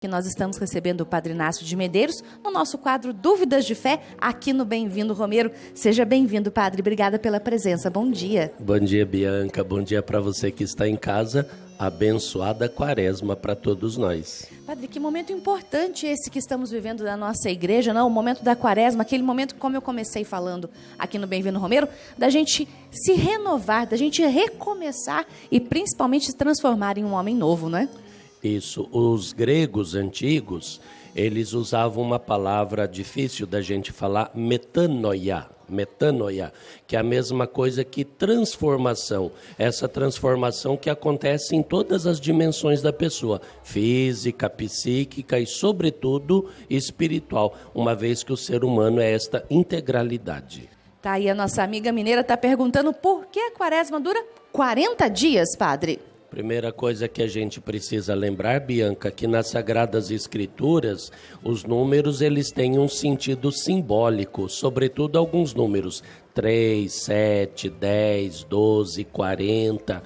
Que nós estamos recebendo o Padre Inácio de Medeiros no nosso quadro Dúvidas de Fé, aqui no Bem-vindo Romero. Seja bem-vindo, Padre. Obrigada pela presença. Bom dia. Bom dia, Bianca. Bom dia para você que está em casa. Abençoada Quaresma para todos nós. Padre, que momento importante esse que estamos vivendo na nossa igreja, não? O momento da Quaresma, aquele momento, como eu comecei falando aqui no Bem-vindo Romero, da gente se renovar, da gente recomeçar e principalmente se transformar em um homem novo, não é? Isso, os gregos antigos, eles usavam uma palavra difícil da gente falar, metanoia, que é a mesma coisa que transformação. Essa transformação que acontece em todas as dimensões da pessoa, física, psíquica e, sobretudo, espiritual, uma vez que o ser humano é esta integralidade. Tá aí a nossa amiga mineira está perguntando por que a Quaresma dura 40 dias, Padre? Primeira coisa que a gente precisa lembrar, Bianca, que nas Sagradas Escrituras, os números eles têm um sentido simbólico, sobretudo alguns números, 3, 7, 10, 12, 40.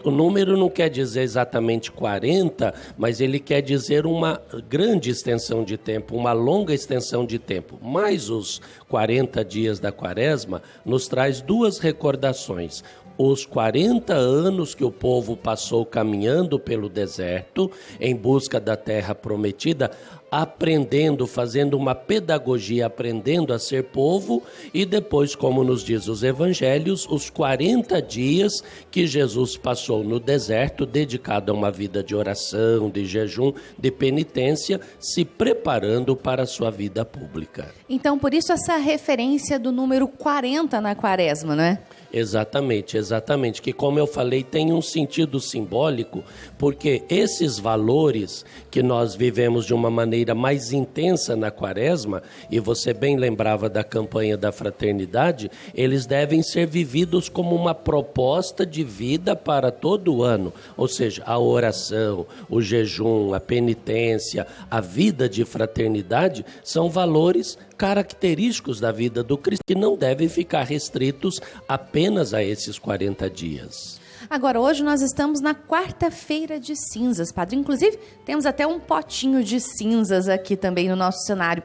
O número não quer dizer exatamente 40, mas ele quer dizer uma grande extensão de tempo, uma longa extensão de tempo. Mas os 40 dias da Quaresma nos traz duas recordações. Os 40 anos que o povo passou caminhando pelo deserto, em busca da terra prometida, aprendendo, fazendo uma pedagogia, aprendendo a ser povo, e depois, como nos diz os evangelhos, os 40 dias que Jesus passou no deserto, dedicado a uma vida de oração, de jejum, de penitência, se preparando para a sua vida pública. Então, por isso essa referência do número 40 na Quaresma, não é? Exatamente, que como eu falei tem um sentido simbólico, porque esses valores que nós vivemos de uma maneira mais intensa na Quaresma, e você bem lembrava da campanha da fraternidade, eles devem ser vividos como uma proposta de vida para todo o ano, ou seja, a oração, o jejum, a penitência, a vida de fraternidade são valores característicos da vida do cristão que não devem ficar restritos apenas a esses 40 dias. Agora, hoje nós estamos na quarta-feira de cinzas, Padre. Inclusive, temos até um potinho de cinzas aqui também no nosso cenário.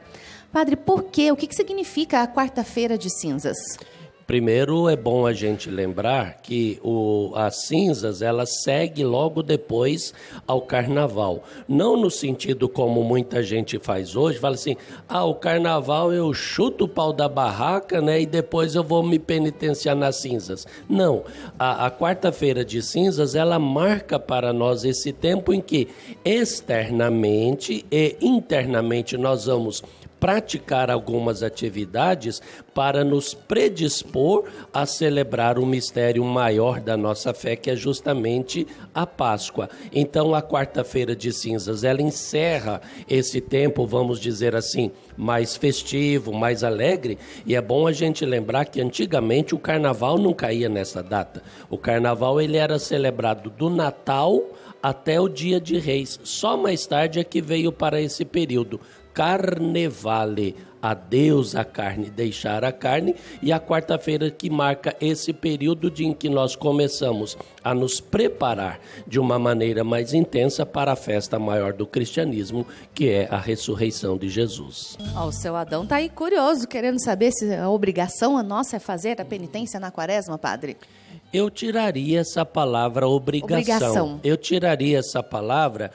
Padre, por quê? O que significa a quarta-feira de cinzas? Primeiro, é bom a gente lembrar que as cinzas, ela segue logo depois ao carnaval. Não no sentido como muita gente faz hoje, fala assim, o carnaval eu chuto o pau da barraca, né, e depois eu vou me penitenciar nas cinzas. Não, a quarta-feira de cinzas, ela marca para nós esse tempo em que externamente e internamente nós vamos praticar algumas atividades para nos predispor a celebrar o mistério maior da nossa fé, que é justamente a Páscoa. Então, a quarta-feira de cinzas, ela encerra esse tempo, vamos dizer assim, mais festivo, mais alegre, e é bom a gente lembrar que antigamente o carnaval não caía nessa data. O carnaval ele era celebrado do Natal até o Dia de Reis. Só mais tarde é que veio para esse período. Carnevale, adeus à carne, deixar a carne, e a quarta-feira que marca esse período em que nós começamos a nos preparar de uma maneira mais intensa para a festa maior do cristianismo, que é a ressurreição de Jesus. O seu Adão está aí curioso, querendo saber se a obrigação nossa é fazer a penitência na Quaresma, Padre. Eu tiraria essa palavra obrigação. Eu tiraria essa palavra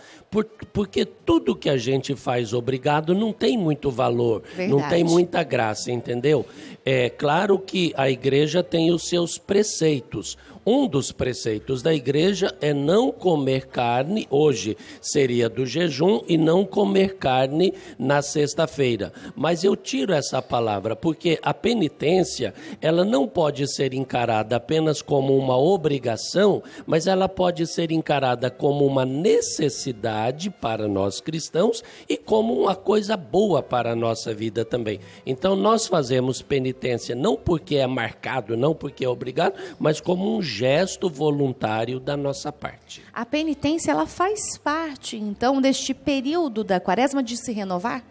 porque tudo que a gente faz obrigado não tem muito valor, Verdade. Não tem muita graça, entendeu? É claro que a igreja tem os seus preceitos. Um dos preceitos da igreja é não comer carne, hoje seria do jejum, e não comer carne na sexta-feira. Mas eu tiro essa palavra porque a penitência, ela não pode ser encarada apenas como uma obrigação, mas ela pode ser encarada como uma necessidade para nós cristãos e como uma coisa boa para a nossa vida também. Então nós fazemos penitência não porque é marcado, não porque é obrigado, mas como um gesto voluntário da nossa parte. A penitência, ela faz parte, então, deste período da Quaresma de se renovar?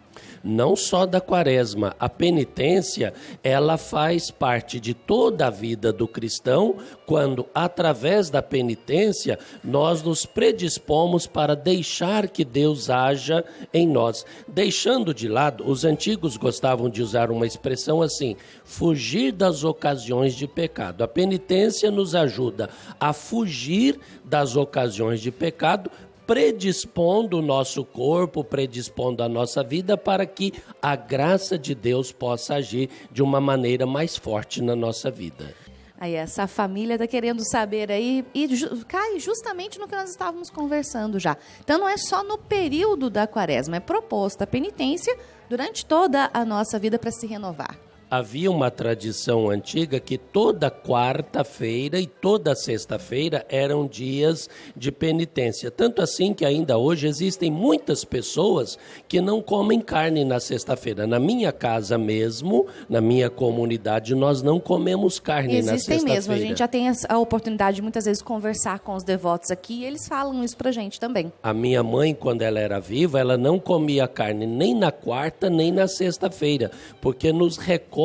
Não só da quaresma. A penitência, ela faz parte de toda a vida do cristão, quando, através da penitência, nós nos predispomos para deixar que Deus haja em nós. Deixando de lado, os antigos gostavam de usar uma expressão assim, fugir das ocasiões de pecado. A penitência nos ajuda a fugir das ocasiões de pecado, predispondo o nosso corpo, predispondo a nossa vida para que a graça de Deus possa agir de uma maneira mais forte na nossa vida. Aí essa família está querendo saber aí, e cai justamente no que nós estávamos conversando já. Então não é só no período da quaresma, é proposta a penitência durante toda a nossa vida para se renovar. Havia uma tradição antiga que toda quarta-feira e toda sexta-feira eram dias de penitência. Tanto assim que ainda hoje existem muitas pessoas que não comem carne na sexta-feira. Na minha casa mesmo, na minha comunidade, nós não comemos carne na sexta-feira. Existem mesmo, a gente já tem a oportunidade de muitas vezes conversar com os devotos aqui e eles falam isso pra gente também. A minha mãe, quando ela era viva, ela não comia carne nem na quarta nem na sexta-feira, porque nos recorda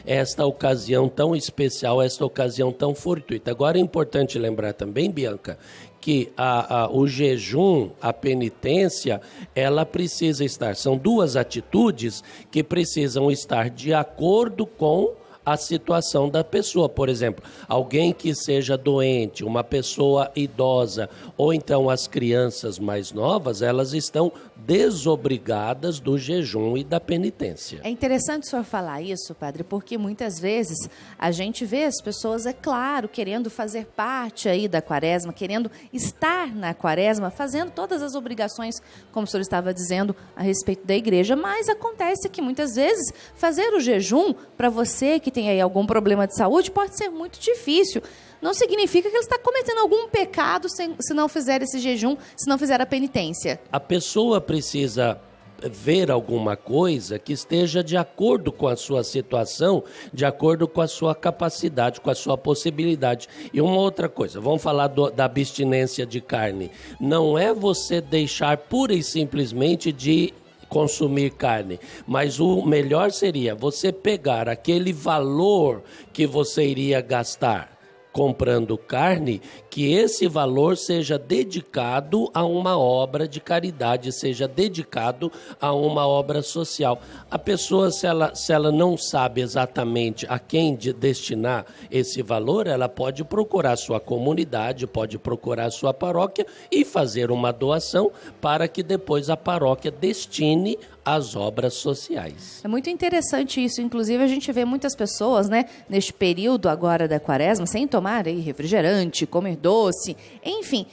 esta ocasião tão especial, esta ocasião tão fortuita. Agora é importante lembrar também, Bianca, que o jejum, a penitência, ela precisa estar, são duas atitudes que precisam estar de acordo com a situação da pessoa. Por exemplo, alguém que seja doente, uma pessoa idosa, ou então as crianças mais novas, elas estão desobrigadas do jejum e da penitência. É interessante o senhor falar isso, padre, porque muitas vezes a gente vê as pessoas, é claro, querendo fazer parte aí da quaresma, querendo estar na quaresma, fazendo todas as obrigações, como o senhor estava dizendo, a respeito da igreja, mas acontece que muitas vezes fazer o jejum, para você que tem aí algum problema de saúde, pode ser muito difícil. Não significa que ele está cometendo algum pecado se não fizer esse jejum, se não fizer a penitência. A pessoa precisa ver alguma coisa que esteja de acordo com a sua situação, de acordo com a sua capacidade, com a sua possibilidade. E uma outra coisa, vamos falar da abstinência de carne. Não é você deixar pura e simplesmente de consumir carne, mas o melhor seria você pegar aquele valor que você iria gastar comprando carne, que esse valor seja dedicado a uma obra de caridade, seja dedicado a uma obra social. A pessoa, se ela não sabe exatamente a quem destinar esse valor, ela pode procurar sua comunidade, pode procurar sua paróquia e fazer uma doação para que depois a paróquia destine as obras sociais. É muito interessante isso, inclusive a gente vê muitas pessoas, né, neste período agora da quaresma, sem tomar aí refrigerante, comer doce, enfim,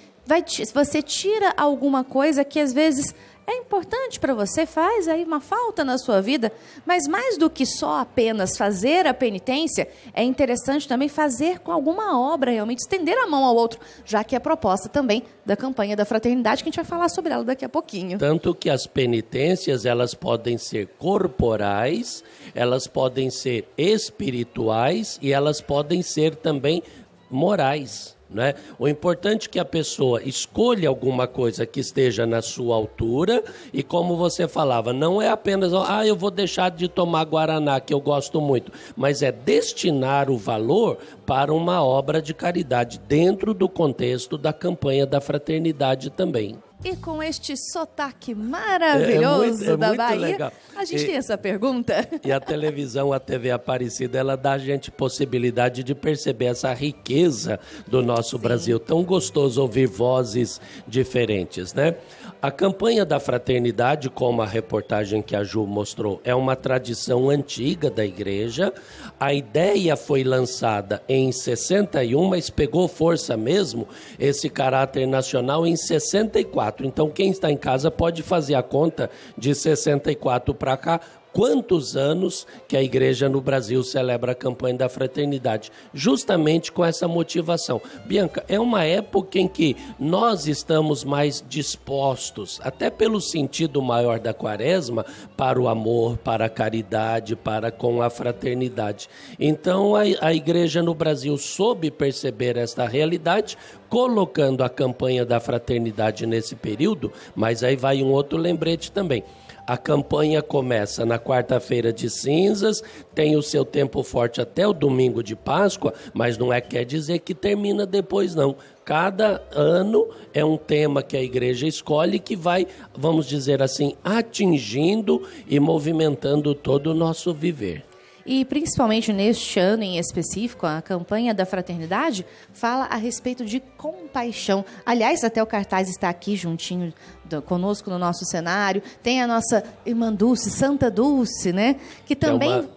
você tira alguma coisa que às vezes é importante para você, faz aí uma falta na sua vida, mas mais do que só apenas fazer a penitência, é interessante também fazer com alguma obra, realmente estender a mão ao outro, já que é a proposta também da campanha da fraternidade, que a gente vai falar sobre ela daqui a pouquinho. Tanto que as penitências, elas podem ser corporais, elas podem ser espirituais e elas podem ser também morais. Né? O importante é que a pessoa escolha alguma coisa que esteja na sua altura e, como você falava, não é apenas eu vou deixar de tomar Guaraná, que eu gosto muito, mas é destinar o valor para uma obra de caridade dentro do contexto da campanha da fraternidade também. E com este sotaque maravilhoso da Bahia, legal. A gente tem essa pergunta. E a televisão, a TV Aparecida, ela dá a gente possibilidade de perceber essa riqueza do nosso Brasil. Tão gostoso ouvir vozes diferentes, né? A campanha da fraternidade, como a reportagem que a Ju mostrou, é uma tradição antiga da igreja. A ideia foi lançada em 61, mas pegou força mesmo, esse caráter nacional, em 64. Então, quem está em casa pode fazer a conta de 64 para cá. Quantos anos que a igreja no Brasil celebra a campanha da fraternidade? Justamente com essa motivação. Bianca, é uma época em que nós estamos mais dispostos, até pelo sentido maior da quaresma, para o amor, para a caridade, para com a fraternidade. Então a igreja no Brasil soube perceber esta realidade, colocando a campanha da fraternidade nesse período, mas aí vai um outro lembrete também. A campanha começa na quarta-feira de cinzas, tem o seu tempo forte até o domingo de Páscoa, mas não quer dizer que termina depois, não. Cada ano é um tema que a igreja escolhe que vai, vamos dizer assim, atingindo e movimentando todo o nosso viver. E principalmente neste ano em específico, a campanha da fraternidade fala a respeito de compaixão. Aliás, até o cartaz está aqui juntinho conosco no nosso cenário. Tem a nossa irmã Dulce, Santa Dulce, né? Que também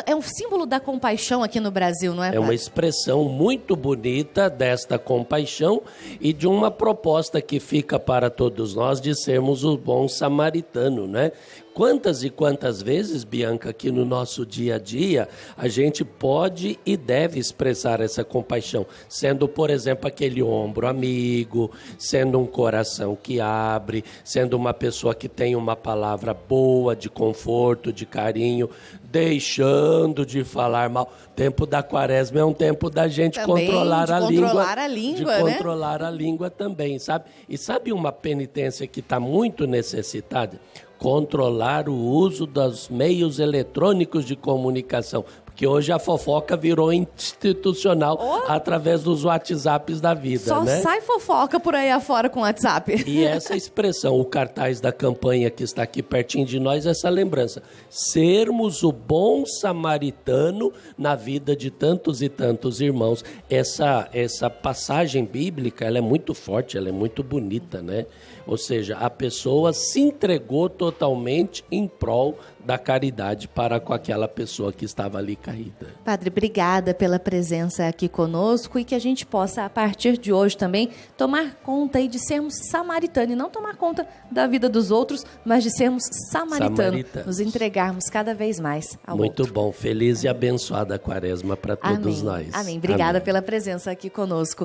é um símbolo da compaixão aqui no Brasil, não é, padre? É uma expressão muito bonita desta compaixão e de uma proposta que fica para todos nós de sermos o bom samaritano, né? Quantas e quantas vezes, Bianca, aqui no nosso dia a dia, a gente pode e deve expressar essa compaixão, sendo, por exemplo, aquele ombro amigo, sendo um coração que abre, sendo uma pessoa que tem uma palavra boa, de conforto, de carinho, deixando de falar mal. O tempo da quaresma é um tempo da gente também controlar a língua. De controlar a língua também, sabe? E sabe uma penitência que está muito necessitada? Controlar o uso dos meios eletrônicos de comunicação, porque hoje a fofoca virou institucional através dos WhatsApps da vida, Só né? sai fofoca por aí afora com o WhatsApp. E essa expressão, o cartaz da campanha que está aqui pertinho de nós, essa lembrança. Sermos o bom samaritano na vida de tantos e tantos irmãos. Essa passagem bíblica, ela é muito forte, ela é muito bonita, né? Ou seja, a pessoa se entregou totalmente em prol da caridade para com aquela pessoa que estava ali caída. Padre, obrigada pela presença aqui conosco e que a gente possa, a partir de hoje também, tomar conta aí de sermos samaritanos, e não tomar conta da vida dos outros, mas de sermos samaritanos, nos entregarmos cada vez mais ao Muito outro. bom, feliz e abençoada quaresma para todos nós. Amém. Obrigada pela presença aqui conosco.